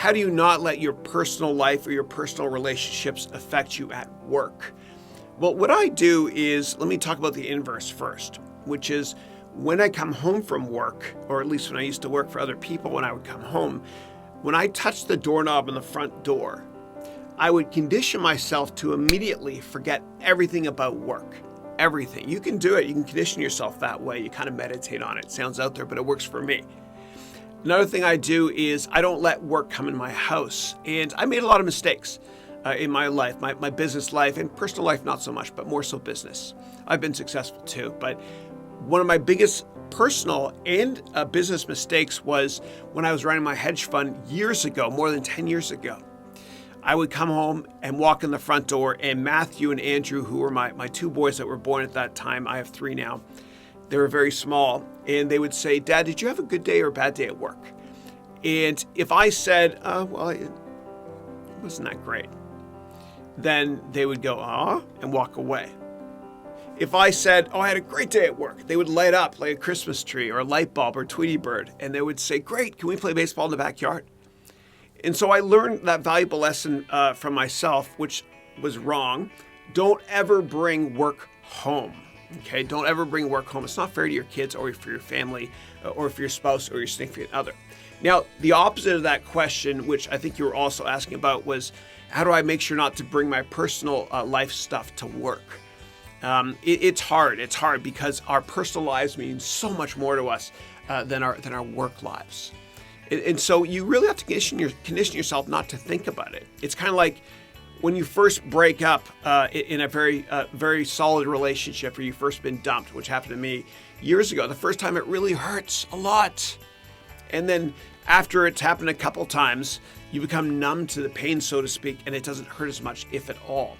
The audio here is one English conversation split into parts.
how do you not let your personal life or your personal relationships affect you at work? Well, what I do is, let me talk about the inverse first, which is when I come home from work, or at least when I used to work for other people, when I would come home, when I touched the doorknob on the front door, I would condition myself to immediately forget everything about work. Everything. You can do it. You can condition yourself that way. You kind of meditate on it. Sounds out there, but it works for me. Another thing I do is I don't let work come in my house. And I made a lot of mistakes in my life, my business life, and personal life not so much, but more so business. I've been successful too. But one of my biggest personal and business mistakes was when I was running my hedge fund years ago, more than 10 years ago. I would come home and walk in the front door, and Matthew and Andrew, who were my two boys that were born at that time, I have 3 now, they were very small, and they would say, "Dad, did you have a good day or a bad day at work?" And if I said, well, it wasn't that great, then they would go, and walk away. If I said, I had a great day at work, they would light up like a Christmas tree or a light bulb or Tweety Bird, and they would say, "Great, can we play baseball in the backyard?" And so I learned that valuable lesson from myself, which was wrong. Don't ever bring work home. Okay, don't ever bring work home. It's not fair to your kids or for your family or for your spouse or your significant other. Now, the opposite of that question, which I think you were also asking about, was how do I make sure not to bring my personal life stuff to work? It's hard. It's hard because our personal lives mean so much more to us than our work lives. And so you really have to condition yourself not to think about it. It's kind of like when you first break up in a very solid relationship, or you've first been dumped, which happened to me years ago. The first time it really hurts a lot. And then after it's happened a couple times, you become numb to the pain, so to speak, and it doesn't hurt as much, if at all.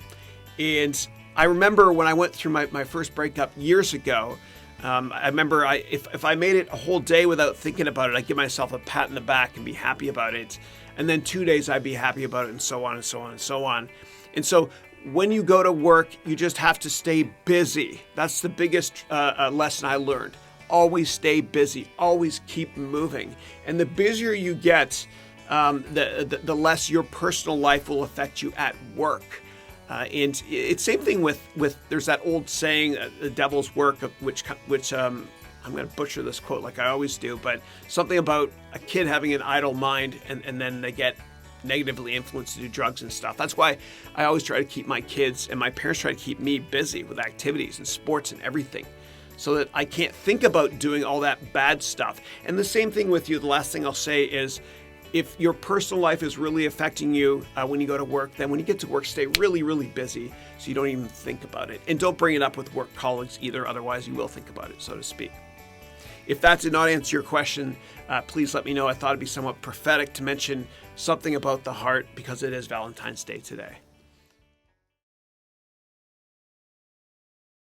And I remember when I went through my first breakup years ago, I remember if I made it a whole day without thinking about it, I'd give myself a pat in the back and be happy about it. And then 2 days I'd be happy about it, and so on and so on and so on. And so when you go to work, you just have to stay busy. That's the biggest lesson I learned. Always stay busy. Always keep moving. And the busier you get, the less your personal life will affect you at work. And it's same thing with there's that old saying, the devil's work, which I'm going to butcher this quote like I always do, but something about a kid having an idle mind and then they get negatively influenced to do drugs and stuff. That's why I always try to keep my kids and my parents try to keep me busy with activities and sports and everything so that I can't think about doing all that bad stuff. And the same thing with you. The last thing I'll say is, if your personal life is really affecting you when you go to work, then when you get to work, stay really, really busy so you don't even think about it. And don't bring it up with work colleagues either, otherwise you will think about it, so to speak. If that did not answer your question, please let me know. I thought it'd be somewhat prophetic to mention something about the heart because it is Valentine's Day today.